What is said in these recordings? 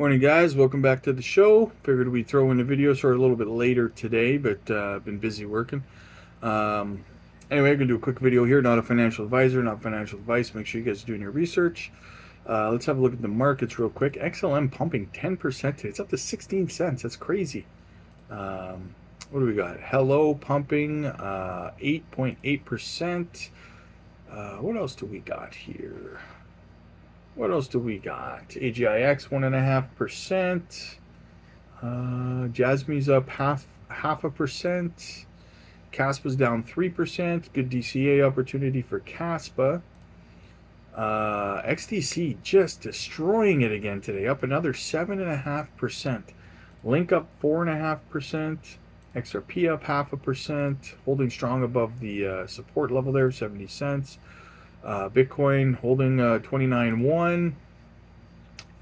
Morning, guys. Welcome back to the show. Figured we'd throw in a video sort of a little bit later today, but I've been busy working. Um, anyway, I'm going to do a quick video here. Not a financial advisor, not financial advice. Make sure you guys are doing your research. Let's have a look at the markets real quick. XLM pumping 10% today. It's up to 16 cents. That's crazy. What do we got? Hello pumping 8.8%. What else do we got here? What else do we got? AGIX 1.5%. Jasmy's up half a percent. Caspa's down 3%. Good DCA opportunity for Caspa. XDC just destroying it again today, up another 7.5%. Link up 4.5%. XRP up 0.5%, holding strong above the support level there, 70 cents. Bitcoin holding 29.1.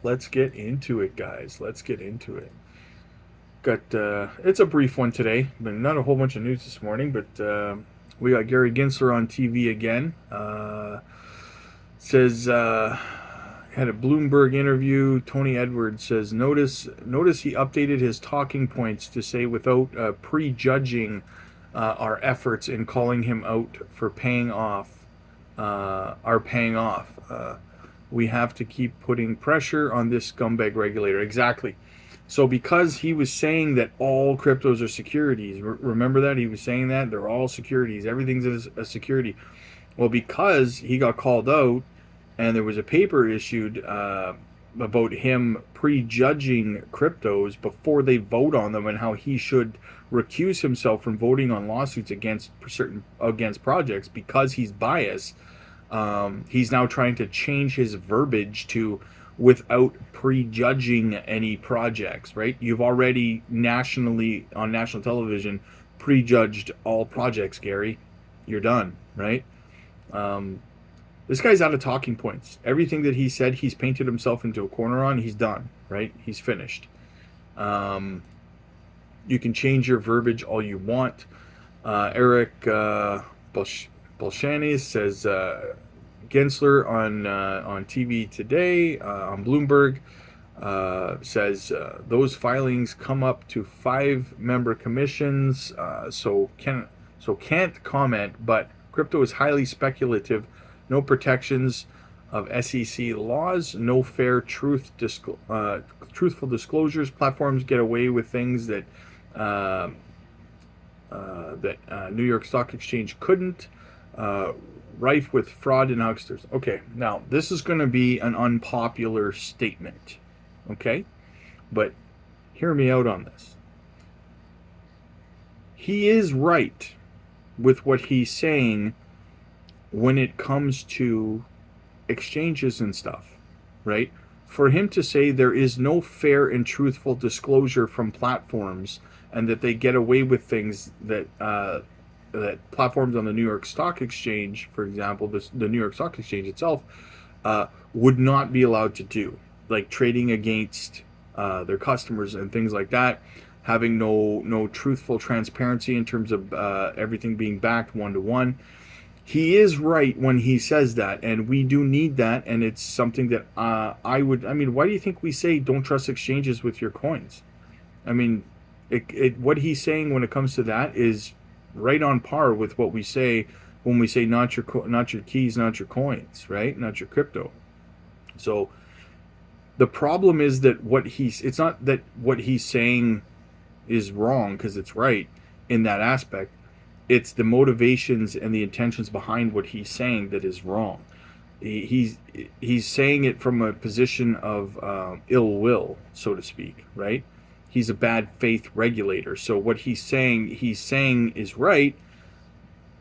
Let's get into it, guys. Let's get into it. Got it's a brief one today, but not a whole bunch of news this morning. But we got Gary Gensler on TV again. Says had a Bloomberg interview. Tony Edwards says notice he updated his talking points to say without prejudging our efforts in calling him out for paying off. Are paying off. We have to keep putting pressure on this scumbag regulator. Exactly. So because he was saying that all cryptos are securities, remember that? He was saying that they're all securities. Everything's a security. Well, because he got called out and there was a paper issued about him prejudging cryptos before they vote on them and how he should recuse himself from voting on lawsuits against projects because he's biased. He's now trying to change his verbiage to without prejudging any projects, right? You've already nationally on national television prejudged all projects, Gary. You're done, right? This guy's out of talking points. Everything that he said, he's painted himself into a corner on. He's done, right? He's finished. You can change your verbiage all you want. Eric Bolshanis says Gensler on TV today on Bloomberg says those filings come up to 5-member commissions, so can't comment. But crypto is highly speculative. No protections of SEC laws. No fair truthful disclosures. Platforms get away with things that New York Stock Exchange couldn't. Rife with fraud and hucksters. Okay, now this is going to be an unpopular statement. Okay, but hear me out on this. He is right with what he's saying when it comes to exchanges and stuff, right? For him to say there is no fair and truthful disclosure from platforms and that they get away with things that that platforms on the New York Stock Exchange, for example, the New York Stock Exchange itself, would not be allowed to do, like trading against their customers and things like that, having no truthful transparency in terms of everything being backed one-to-one. He is right when he says that, and we do need that, and it's something that why do you think we say don't trust exchanges with your coins? I mean, what he's saying when it comes to that is right on par with what we say when we say not your keys, not your coins, right? Not your crypto. So the problem is that it's not that what he's saying is wrong, because it's right in that aspect. It's the motivations and the intentions behind what he's saying that is wrong. He's saying it from a position of ill will, so to speak, right? He's a bad faith regulator. So what he's saying is right,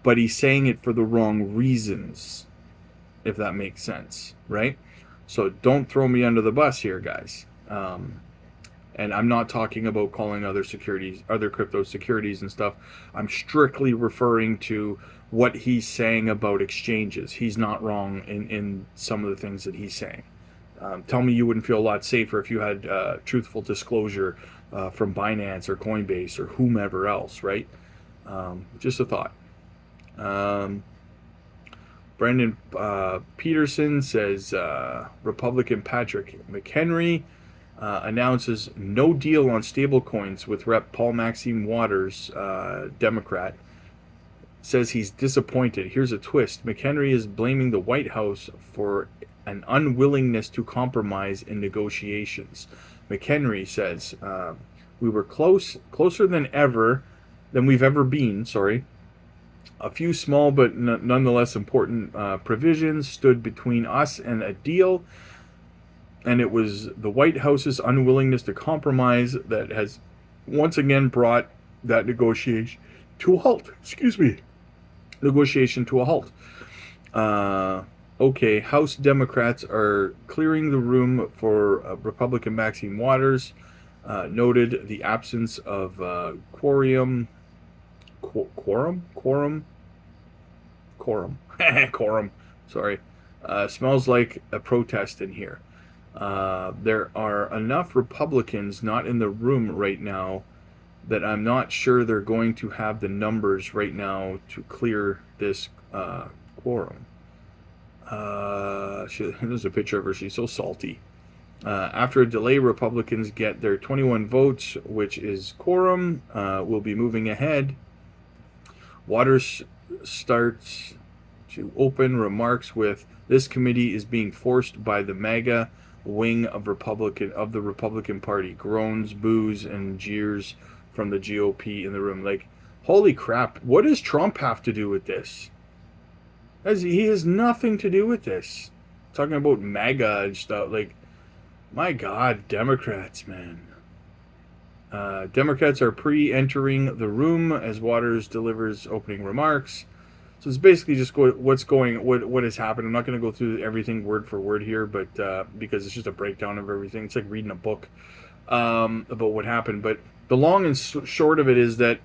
but he's saying it for the wrong reasons, if that makes sense, right? So don't throw me under the bus here, guys. And I'm not talking about calling other crypto securities and stuff. I'm strictly referring to what he's saying about exchanges. He's not wrong in some of the things that he's saying. Tell me you wouldn't feel a lot safer if you had truthful disclosure from Binance or Coinbase or whomever else, right? Just a thought. Brendan Peterson says Republican Patrick McHenry announces no deal on stablecoins with Rep. Paul Maxime Waters, Democrat. Says he's disappointed. Here's a twist. McHenry is blaming the White House for an unwillingness to compromise in negotiations. McHenry says, we were closer than we've ever been, sorry. A few small but nonetheless important provisions stood between us and a deal, and it was the White House's unwillingness to compromise that has once again brought that negotiation to a halt. Negotiation to a halt. Okay, House Democrats are clearing the room for Republican Maxine Waters. Noted the absence of quorum. Sorry. Smells like a protest in here. There are enough Republicans not in the room right now that I'm not sure they're going to have the numbers right now to clear this quorum. There's a picture of her. She's so salty. After a delay, Republicans get their 21 votes, which is quorum. We'll be moving ahead. Waters starts to open remarks with, "This committee is being forced by the MAGA wing of the Republican Party." Groans, boos, and jeers from the GOP in the room. Like, holy crap, what does Trump have to do with this? He has nothing to do with this. Talking about MAGA and stuff. Like, my God, Democrats, man. Democrats are pre-entering the room as Waters delivers opening remarks. So it's basically just what has happened. I'm not going to go through everything word for word here, but because it's just a breakdown of everything. It's like reading a book about what happened. But the long and short of it is that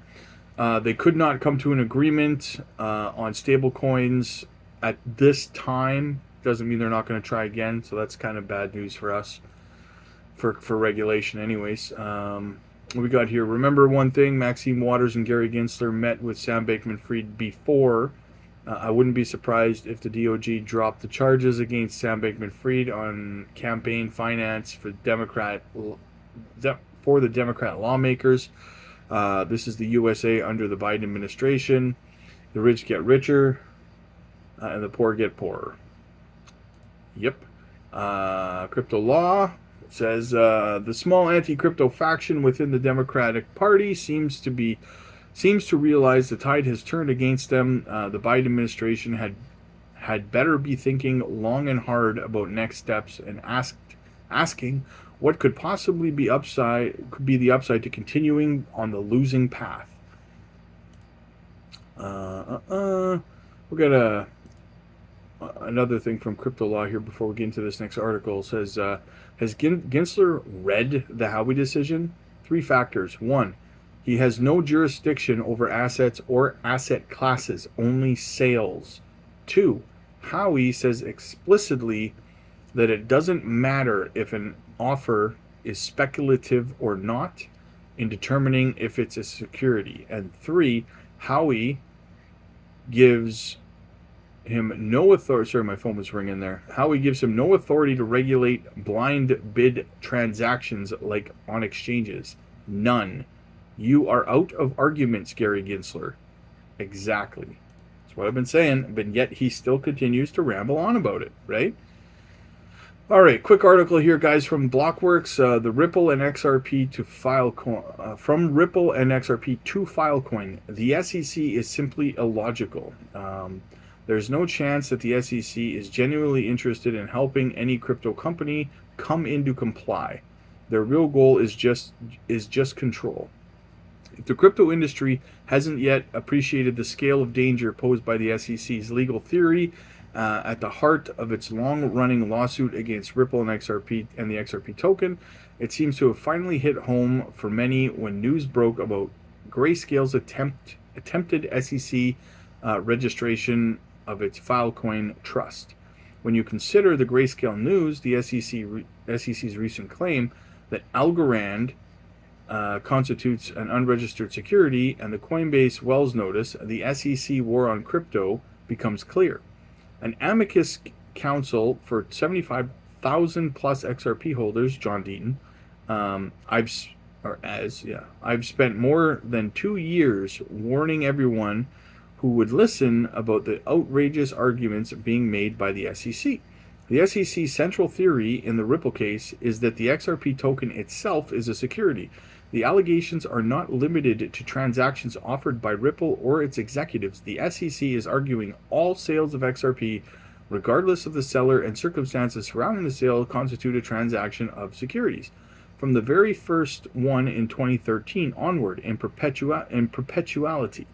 they could not come to an agreement on stablecoins at this time. Doesn't mean they're not going to try again. So that's kind of bad news for us, for regulation anyways. What we got here? Remember one thing, Maxime Waters and Gary Gensler met with Sam Bankman-Fried before. I wouldn't be surprised if the DOJ dropped the charges against Sam Bankman-Fried on campaign finance for the Democrat lawmakers. This is the USA under the Biden administration. The rich get richer, and the poor get poorer. Yep. Crypto law says the small anti-crypto faction within the Democratic Party seems to realize the tide has turned against them. The Biden administration had better be thinking long and hard about next steps and asking what could possibly be the upside to continuing on the losing path. We got another thing from Crypto Law here before we get into this next article. It says, has Gensler read the Howey decision? 3 factors. 1, he has no jurisdiction over assets or asset classes, only sales. 2, Howey says explicitly that it doesn't matter if an offer is speculative or not in determining if it's a security. And 3, Howey gives him no authority. Sorry, my phone was ringing there. Howey gives him no authority to regulate blind bid transactions like on exchanges. None. You are out of arguments, Gary Gensler. Exactly. That's what I've been saying, but yet he still continues to ramble on about it, right? All right, quick article here, guys, from Blockworks. The Ripple and XRP to Filecoin. From Ripple and XRP to Filecoin, the SEC is simply illogical. There's no chance that the SEC is genuinely interested in helping any crypto company come into comply. Their real goal is just control. If the crypto industry hasn't yet appreciated the scale of danger posed by the SEC's legal theory at the heart of its long-running lawsuit against Ripple and XRP and the XRP token, it seems to have finally hit home for many when news broke about Grayscale's attempted SEC registration of its Filecoin trust. When you consider the Grayscale news, the SEC's recent claim that Algorand constitutes an unregistered security, and the Coinbase Wells notice, the SEC war on crypto becomes clear. An amicus counsel for 75,000 plus XRP holders, John Deaton, I've spent more than 2 years warning everyone who would listen about the outrageous arguments being made by the SEC. The SEC's central theory in the Ripple case is that the XRP token itself is a security. The allegations are not limited to transactions offered by Ripple or its executives. The SEC is arguing all sales of XRP, regardless of the seller and circumstances surrounding the sale, constitute a transaction of securities. From the very first one in 2013 onward, in perpetuality,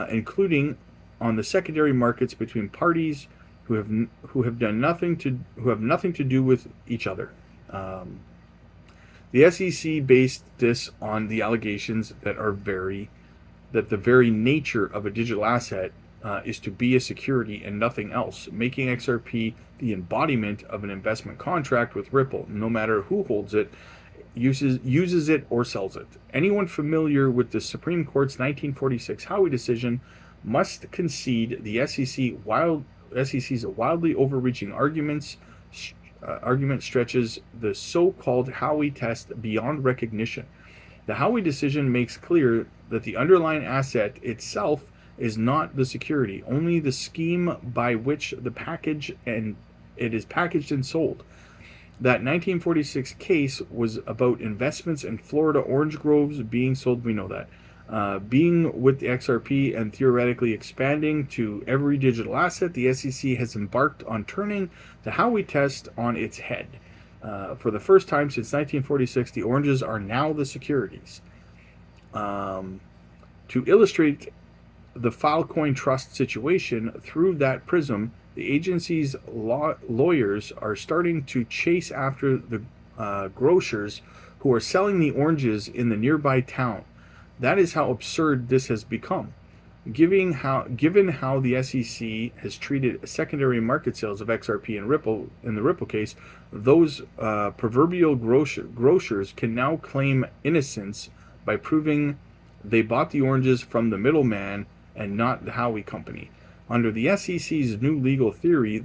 including on the secondary markets between parties who have nothing to do with each other. The SEC based this on the allegations that the very nature of a digital asset is to be a security and nothing else, making XRP the embodiment of an investment contract with Ripple, no matter who holds it, uses it, or sells it. Anyone familiar with the Supreme Court's 1946 Howey decision must concede the SEC's wildly overreaching argument stretches the so-called Howey test beyond recognition. The Howey decision makes clear that the underlying asset itself is not the security, only the scheme by which it is packaged and sold. That 1946 case was about investments in Florida orange groves being sold, we know that. Being with the XRP and theoretically expanding to every digital asset, the SEC has embarked on turning the Howey test on its head. For the first time since 1946, the oranges are now the securities. To illustrate the Filecoin Trust situation through that prism, the agency's lawyers are starting to chase after the grocers who are selling the oranges in the nearby town. That is how absurd this has become. Given how the SEC has treated secondary market sales of XRP and Ripple in the Ripple case, those proverbial grocers can now claim innocence by proving they bought the oranges from the middleman and not the Howey company. Under the SEC's new legal theory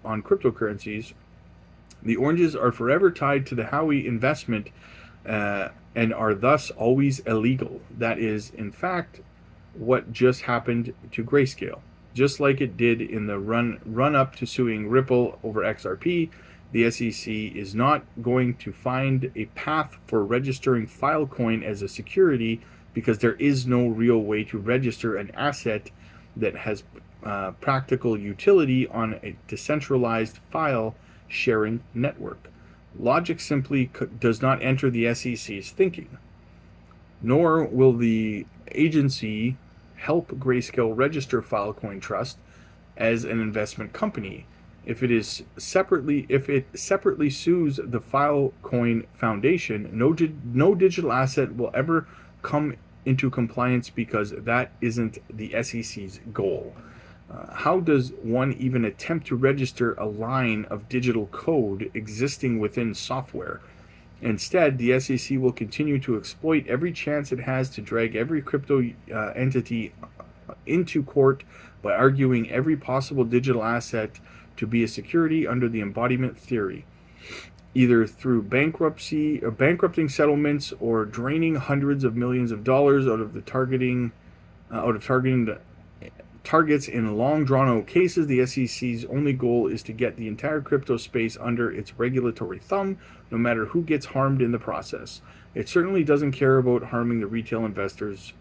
on cryptocurrencies, the oranges are forever tied to the Howey investment and are thus always illegal. That is, in fact, what just happened to Grayscale. Just like it did in the run up to suing Ripple over XRP, the SEC is not going to find a path for registering Filecoin as a security because there is no real way to register an asset that has practical utility on a decentralized file sharing network. Logic simply does not enter the SEC's thinking. Nor will the agency help Grayscale register Filecoin Trust as an investment company if it separately sues the Filecoin Foundation. No digital asset will ever come into compliance because that isn't the SEC's goal. How does one even attempt to register a line of digital code existing within software? Instead, the SEC will continue to exploit every chance it has to drag every crypto entity into court by arguing every possible digital asset to be a security under the embodiment theory, either through bankrupting settlements or draining hundreds of millions of dollars out of targeting the targets in long drawn-out cases. The SEC's only goal is to get the entire crypto space under its regulatory thumb, no matter who gets harmed in the process. It certainly doesn't care about harming the retail investors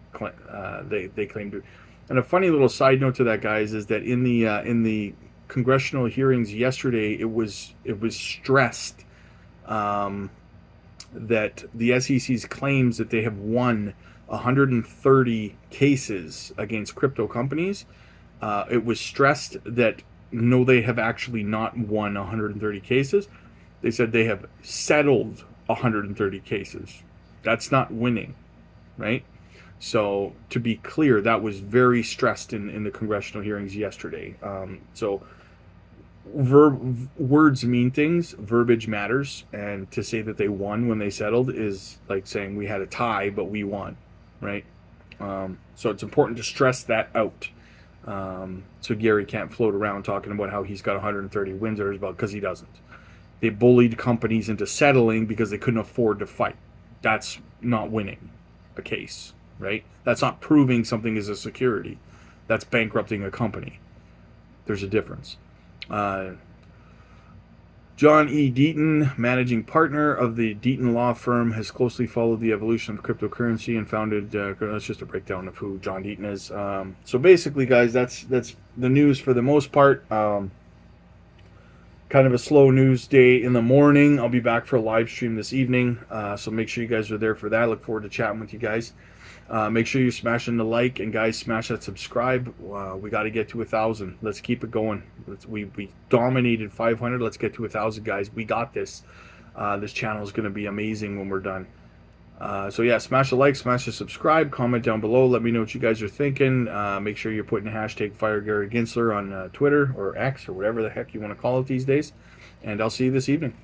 they claim to. And a funny little side note to that, guys, is that in the congressional hearings yesterday, it was stressed that the SEC's claims that they have won 130 cases against crypto companies. It was stressed that no, they have actually not won 130 cases. They said they have settled 130 cases. That's not winning, right? So to be clear, that was very stressed in the congressional hearings yesterday. So words mean things, verbiage matters, and to say that they won when they settled is like saying we had a tie but we won, right? So it's important to stress that out, so Gary can't float around talking about how he's got 130 wins under his belt, because he doesn't. They bullied companies into settling because they couldn't afford to fight. That's not winning a case, right? That's not proving something is a security. That's bankrupting a company. There's a difference. John E. Deaton, managing partner of the Deaton law firm, has closely followed the evolution of cryptocurrency and founded. That's just a breakdown of who John Deaton is. So basically, guys, that's the news for the most part. Kind of a slow news day in the morning. I'll be back for a live stream this evening, so make sure you guys are there for that. I look forward to chatting with you guys. Make sure you're smashing the like, and guys, smash that subscribe. We got to get to 1,000. Let's keep it going. We dominated 500. Let's get to 1,000, guys. We got this. This channel is going to be amazing when we're done. So yeah, smash the like, smash the subscribe, comment down below. Let me know what you guys are thinking. Make sure you're putting hashtag FireGaryGensler on Twitter or X or whatever the heck you want to call it these days. And I'll see you this evening.